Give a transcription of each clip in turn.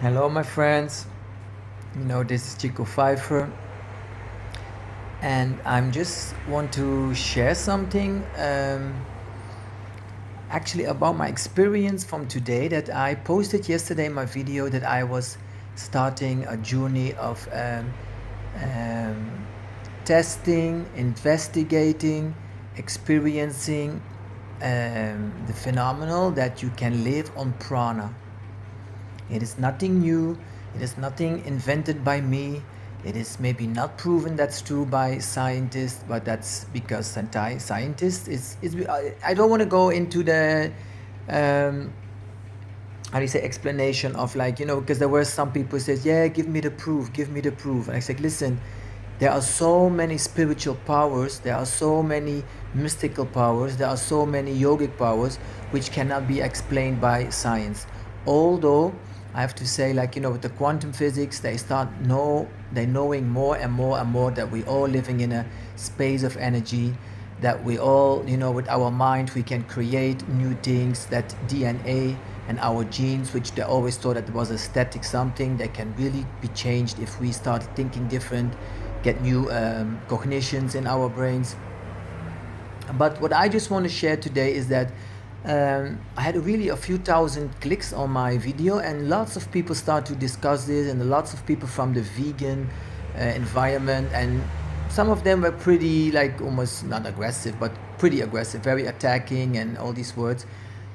Hello, my friends. This is Chico Pfeiffer, and I'm just want to share something actually about my experience from today that I posted yesterday in my video that I was starting a journey of um, testing, investigating, experiencing the phenomenal that you can live on prana. It is nothing new. It is nothing invented by me. It is maybe not proven that's true by scientists, but that's because scientists is I don't want to go into the um, how do you say explanation of because there were some people who says, yeah, give me the proof, give me the proof. And I said, listen, there are so many spiritual powers, there are so many mystical powers, there are so many yogic powers which cannot be explained by science. Although I have to say, with the quantum physics, they're knowing more and more and more that we all living in a space of energy, that we all, with our mind, we can create new things, that DNA and our genes, which they always thought that was a static something, that can really be changed if we start thinking different, get new cognitions in our brains. But what I just want to share today is that I had really a few thousand clicks on my video, and lots of people start to discuss this, and lots of people from the vegan environment, and some of them were pretty, like, almost not aggressive, but pretty aggressive, very attacking, and all these words.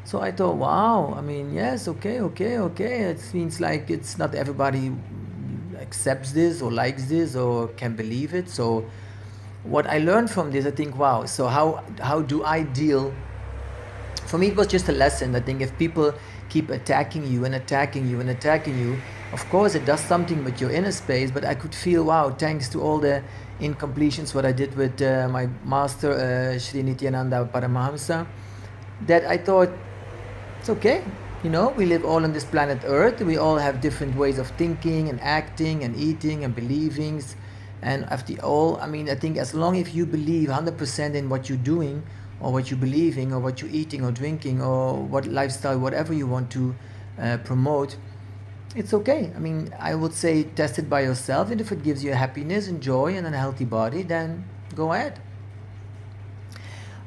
So I thought, wow, I mean, yes, okay, okay, okay. It seems like it's not everybody accepts this or likes this or can believe it. So what I learned from this, I think, wow, so how do I deal? For me, it was just a lesson. I think if people keep attacking you and attacking you and attacking you, of course it does something with your inner space. But I could feel, wow, thanks to all the incompletions, what I did with my master, Sri Nityananda Paramahamsa, that I thought, it's okay. We live all on this planet Earth. We all have different ways of thinking and acting and eating and believings. And after all, I mean, I think as long as you believe 100% in what you're doing or what you're believing or what you're eating or drinking or what lifestyle, whatever you want to promote, it's okay. I mean, I would say test it by yourself. And if it gives you happiness and joy and a healthy body, then go ahead.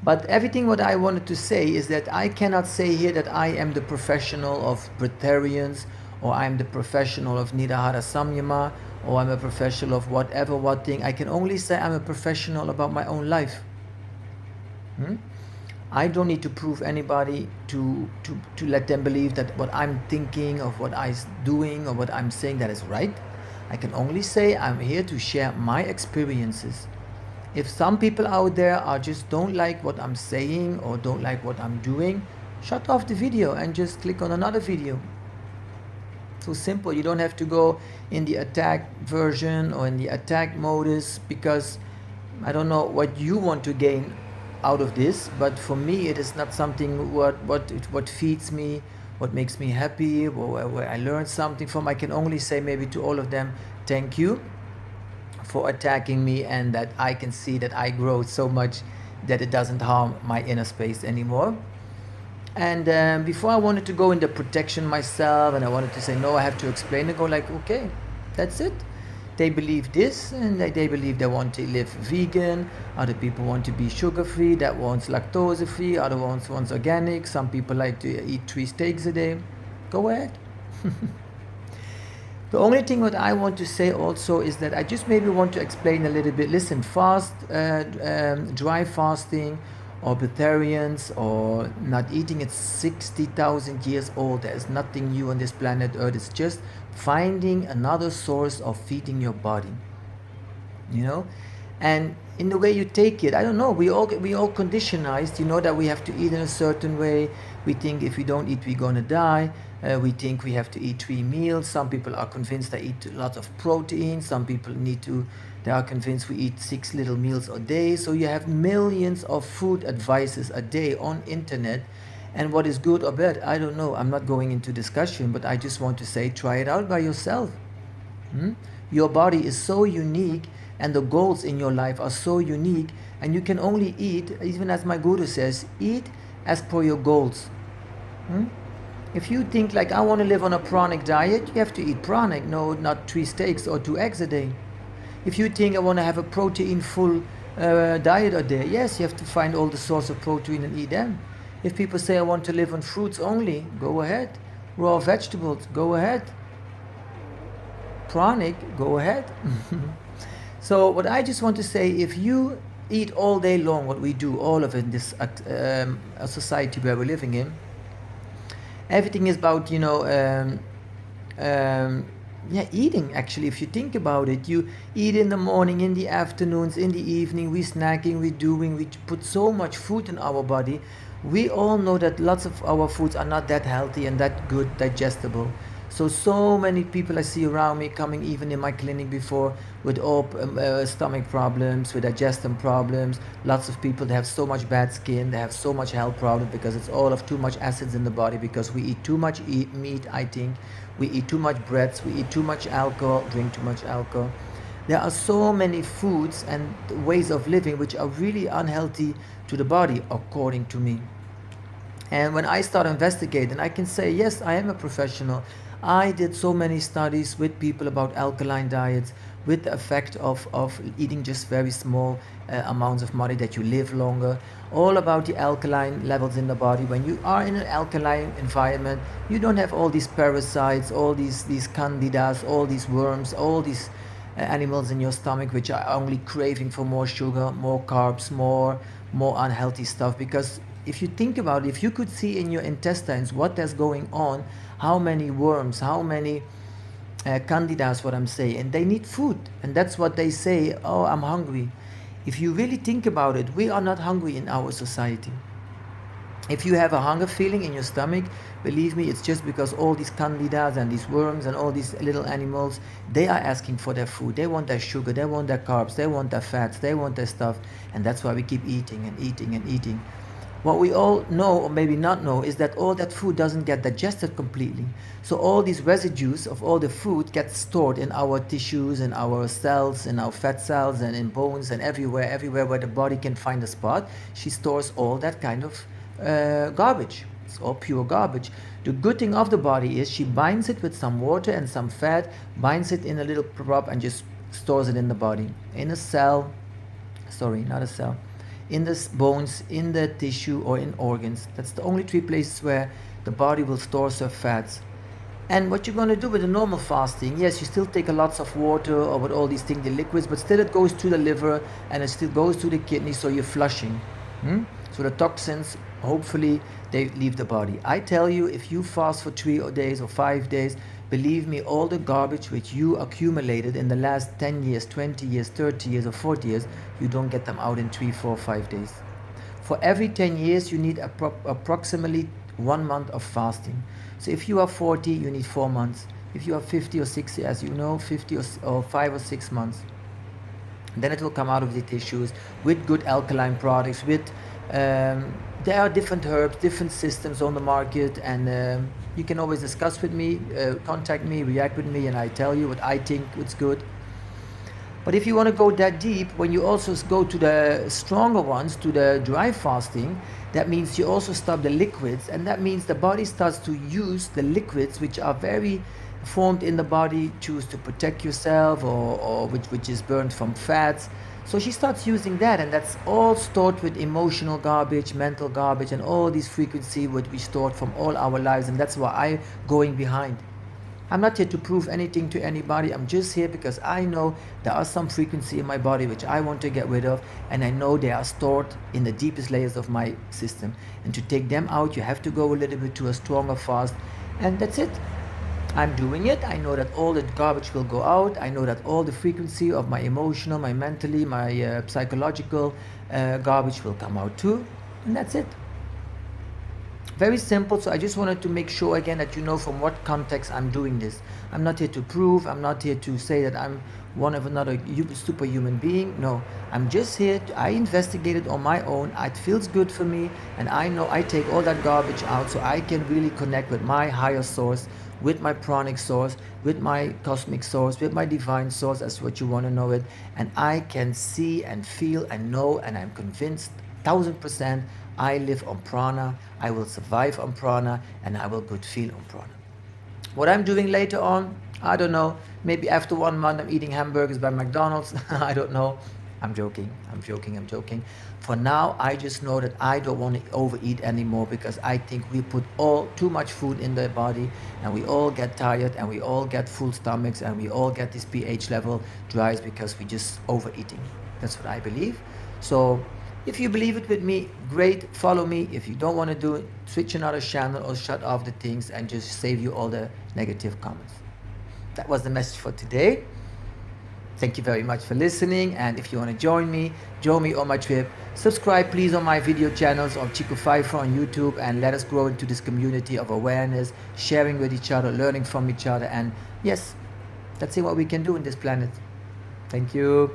But everything what I wanted to say is that I cannot say here that I am the professional of breatharians, or I'm the professional of Nidahara Samyama, or I'm a professional of whatever what thing. I can only say I'm a professional about my own life. I don't need to prove anybody to let them believe that what I'm thinking of what I'm doing or what I'm saying that is right. I can only say I'm here to share my experiences. If some people out there are just don't like what I'm saying or don't like what I'm doing, shut off the video and just click on another video. So simple. You don't have to go in the attack version or in the attack modus, because I don't know what you want to gain out of this, but for me it is not something what feeds me, what makes me happy, where I learn something from. I can only say maybe to all of them, thank you for attacking me, and that I can see that I grow so much that it doesn't harm my inner space anymore. And before I wanted to go into protection myself, and I wanted to say, no, I have to explain and go like, okay, that's it. They believe this, and they believe they want to live vegan. Other people want to be sugar free, that wants lactose free, other ones wants organic. Some people like to eat 3 steaks a day. Go ahead. The only thing what I want to say also is that I just maybe want to explain a little bit. Listen, dry fasting, or breatharians, or not eating, it's 60,000 years old. There is nothing new on this planet Earth. It's just finding another source of feeding your body. And in the way you take it, I don't know, we all conditionized, that we have to eat in a certain way. We think if we don't eat, we're gonna die. We think we have to eat 3 meals. Some people are convinced they eat lots of protein. Some people they are convinced we eat 6 little meals a day. So you have millions of food advices a day on internet. And what is good or bad, I don't know. I'm not going into discussion, but I just want to say, try it out by yourself. Your body is so unique, and the goals in your life are so unique, and you can only eat, even as my guru says, eat as per your goals. If you think like I want to live on a pranic diet, you have to eat pranic, no, not 3 steaks or 2 eggs a day. If you think I want to have a protein full diet a day, yes, you have to find all the source of protein and eat them. If people say I want to live on fruits only, go ahead. Raw vegetables, go ahead. Pranic, go ahead. So what I just want to say, if you eat all day long, what we do, all of it in this a society where we're living in, everything is about, yeah, eating. Actually, if you think about it, you eat in the morning, in the afternoons, in the evening, we snacking, we put so much food in our body. We all know that lots of our foods are not that healthy and that good digestible. So many people I see around me coming even in my clinic before with all stomach problems, with digestion problems. Lots of people, they have so much bad skin, they have so much health problems because it's all of too much acids in the body, because we eat too much meat, I think. We eat too much breads, we eat too much alcohol, drink too much alcohol. There are so many foods and ways of living which are really unhealthy to the body, according to me. And when I start investigating, I can say, yes, I am a professional. I did so many studies with people about alkaline diets, with the effect of eating just very small amounts of money, that you live longer, all about the alkaline levels in the body. When you are in an alkaline environment, you don't have all these parasites, all these candidas, all these worms, all these animals in your stomach which are only craving for more sugar, more carbs, more unhealthy stuff. Because if you think about it, if you could see in your intestines what is going on, how many worms, how many candidas, what I'm saying, and they need food, and that's what they say, oh, I'm hungry. If you really think about it, we are not hungry in our society. If you have a hunger feeling in your stomach, believe me, it's just because all these candidas and these worms and all these little animals, they are asking for their food. They want their sugar, they want their carbs, they want their fats, they want their stuff. And that's why we keep eating and eating and eating. What we all know, or maybe not know, is that all that food doesn't get digested completely. So all these residues of all the food get stored in our tissues, in our cells, in our fat cells, and in bones, and everywhere where the body can find a spot. She stores all that kind of garbage. It's all pure garbage. The good thing of the body is she binds it with some water and some fat, binds it in a little prop, and just stores it in the body. In a cell, sorry, not a cell, in the bones, in the tissue, or in organs. That's the only 3 places where the body will store some fats. And what you're going to do with the normal fasting, yes, you still take a lots of water or with all these things, the liquids, but still it goes to the liver and it still goes to the kidney, so you're flushing. So the toxins, hopefully, they leave the body. I tell you, if you fast for 3 days or 5 days, believe me, all the garbage which you accumulated in the last 10 years, 20 years, 30 years, or 40 years, you don't get them out in 3, 4, 5 days. For every 10 years, you need approximately 1 month of fasting. So if you are 40, you need 4 months. If you are 50 or 60, as you know, 50 or 5 or 6 months. Then it will come out of the tissues with good alkaline products. There are different herbs, different systems on the market, and you can always discuss with me, contact me, react with me, and I tell you what I think is good. But if you want to go that deep, when you also go to the stronger ones, to the dry fasting, that means you also stop the liquids, and that means the body starts to use the liquids which are very formed in the body, choose to protect yourself, or which is burned from fats. So she starts using that, and that's all stored with emotional garbage, mental garbage, and all these frequency what we stored from all our lives, and that's why I'm going behind. I'm not here to prove anything to anybody. I'm just here because I know there are some frequency in my body which I want to get rid of, and I know they are stored in the deepest layers of my system. And to take them out, you have to go a little bit to a stronger fast, and that's it. I'm doing it. I know that all the garbage will go out. I know that all the frequency of my emotional, my mentally, my psychological garbage will come out too, and that's it. Very simple. So I just wanted to make sure again that you know from what context I'm doing this. I'm not here to prove, I'm not here to say that I'm one of another superhuman being. No, I'm just here I investigated on my own. It feels good for me, and I know I take all that garbage out so I can really connect with my higher source, with my pranic source, with my cosmic source, with my divine source, as what you want to know it. And I can see and feel and know, and I'm convinced 1000% I live on prana, I will survive on prana, and I will good feel on prana. What I'm doing later on, I don't know. Maybe after 1 month I'm eating hamburgers by McDonald's. I don't know. I'm joking. I'm joking. I'm joking. For now, I just know that I don't want to overeat anymore, because I think we put all too much food in the body, and we all get tired, and we all get full stomachs, and we all get this pH level rise because we just overeating. That's what I believe. So if you believe it with me, great, follow me. If you don't want to do it, switch another channel or shut off the things and just save you all the negative comments. That was the message for today. Thank you very much for listening, and if you want to join me on my trip, subscribe please on my video channels of Chico Pfeiffer on YouTube, and let us grow into this community of awareness, sharing with each other, learning from each other, and yes, let's see what we can do in this planet. Thank you.